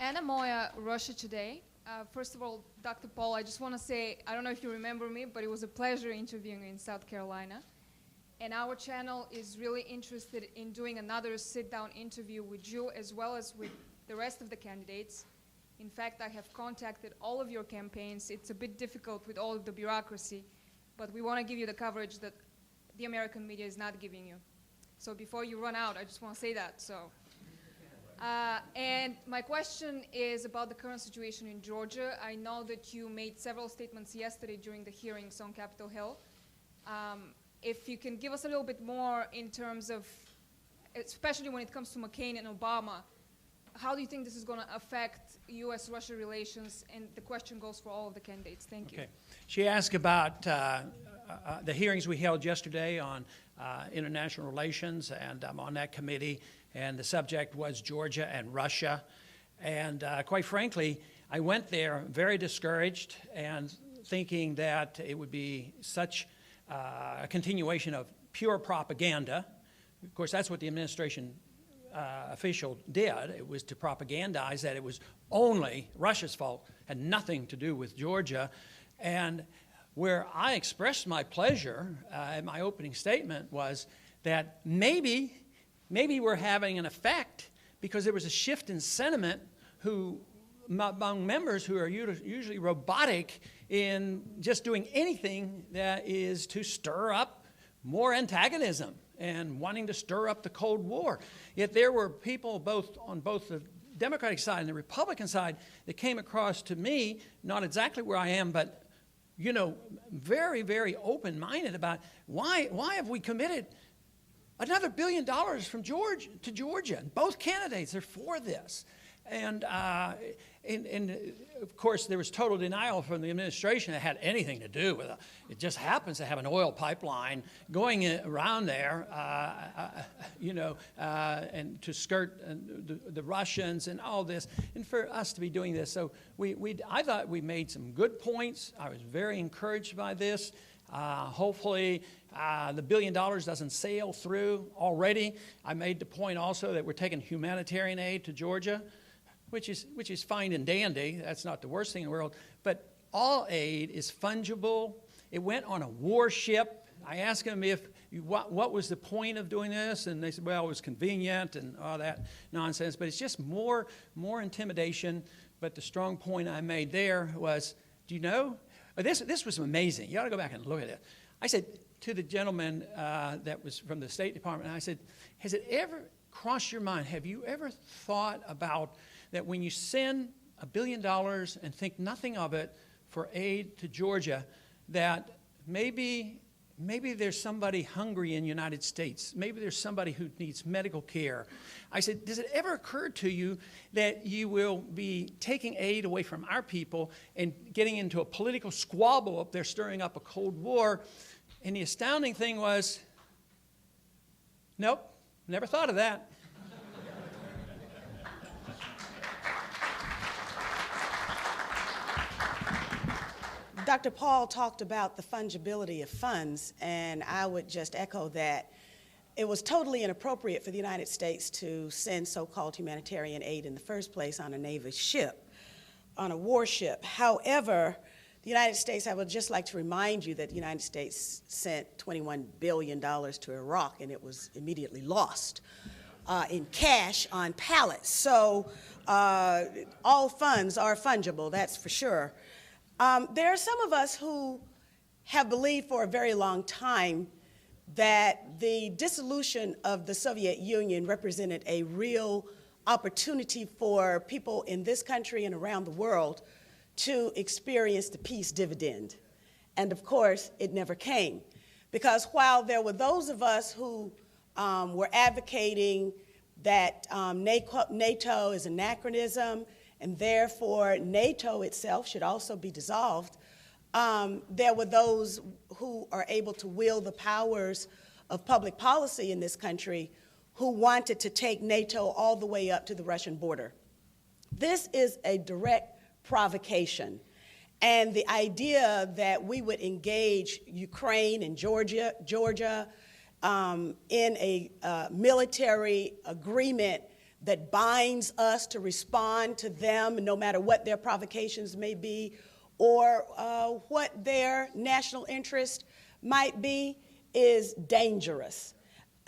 Anna Moya, Russia Today. First of all, Dr. Paul, I just want to say, I don't know if you remember me, but it was a pleasure interviewing you in South Carolina. And our channel is really interested in doing another sit-down interview with you as well as with the rest of the candidates. In fact, I have contacted all of your campaigns. It's a bit difficult with all of the bureaucracy, but we want to give you the coverage that the American media is not giving you. So before you run out, I just want to say that. And my question is about the current situation in Georgia. I know that you made several statements yesterday during the hearings on Capitol Hill. If you can give us a little bit more in terms of, especially when it comes to McCain and Obama, how do you think this is going to affect U.S.-Russia relations? And the question goes for all of the candidates. Thank you. Okay. She asked about the hearings we held yesterday on international relations, and I'm on that committee, and the subject was Georgia and Russia. And quite frankly, I went there very discouraged and thinking that it would be such a continuation of pure propaganda. Of course, that's what the administration official did. It was to propagandize that it was only Russia's fault, had nothing to do with Georgia. And where I expressed my pleasure in my opening statement was that maybe we're having an effect because there was a shift in sentiment among members who are usually robotic in just doing anything that is to stir up more antagonism and wanting to stir up the Cold War. Yet there were people on both the Democratic side and the Republican side that came across to me, not exactly where I am, but very, very open-minded about why have we committed another $1 billion from Georgia to Georgia? And both candidates are for this. And of course, there was total denial from the administration that had anything to do with it. It just happens to have an oil pipeline going around there, and to skirt the Russians and all this, and for us to be doing this. So I thought we made some good points. I was very encouraged by this. Hopefully, the $1 billion doesn't sail through already. I made the point also that we're taking humanitarian aid to Georgia, which is fine and dandy. That's not the worst thing in the world. But all aid is fungible. It went on a warship. I asked them what was the point of doing this, and they said, well, it was convenient and all that nonsense. But it's just more intimidation. But the strong point I made there was, do you know? This was amazing. You ought to go back and look at it. I said to the gentleman that was from the State Department, I said, has it ever crossed your mind, have you ever thought about that when you send $1 billion and think nothing of it for aid to Georgia, that maybe there's somebody hungry in the United States. Maybe there's somebody who needs medical care. I said, does it ever occur to you that you will be taking aid away from our people and getting into a political squabble up there, stirring up a Cold War? And the astounding thing was, nope, never thought of that. Dr. Paul talked about the fungibility of funds, and I would just echo that. It was totally inappropriate for the United States to send so-called humanitarian aid in the first place on a Navy ship, on a warship. However, the United States, I would just like to remind you that the United States sent $21 billion to Iraq, and it was immediately lost in cash on pallets. So all funds are fungible, that's for sure. There are some of us who have believed for a very long time that the dissolution of the Soviet Union represented a real opportunity for people in this country and around the world to experience the peace dividend. And of course, it never came. Because while there were those of us who were advocating that NATO is anachronism, and therefore NATO itself should also be dissolved, there were those who are able to wield the powers of public policy in this country who wanted to take NATO all the way up to the Russian border. This is a direct provocation. And the idea that we would engage Ukraine and Georgia in a military agreement that binds us to respond to them, no matter what their provocations may be, or what their national interest might be, is dangerous.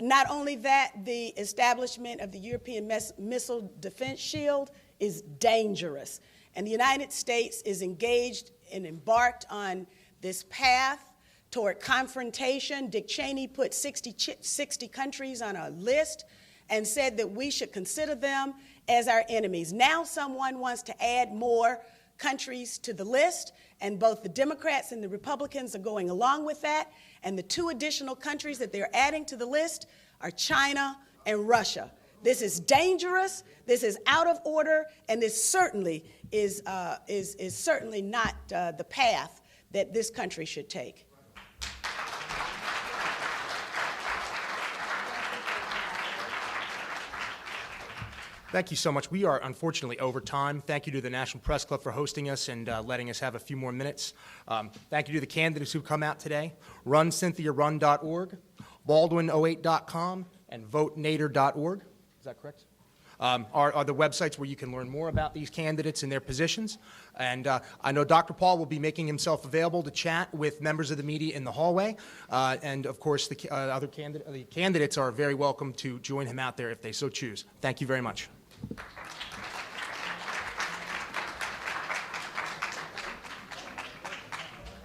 Not only that, the establishment of the European Missile Defense Shield is dangerous. And the United States is engaged and embarked on this path toward confrontation. Dick Cheney put 60 countries on a list and said that we should consider them as our enemies. Now someone wants to add more countries to the list, and both the Democrats and the Republicans are going along with that. And the two additional countries that they're adding to the list are China and Russia. This is dangerous, this is out of order, and this certainly is certainly not the path that this country should take. Thank you so much. We are unfortunately over time. Thank you to the National Press Club for hosting us and letting us have a few more minutes. Thank you to the candidates who've come out today. RunCynthiaRun.org, Baldwin08.com, and VoteNader.org. Is that correct? Are the websites where you can learn more about these candidates and their positions. And I know Dr. Paul will be making himself available to chat with members of the media in the hallway. And of course, the candidates are very welcome to join him out there if they so choose. Thank you very much.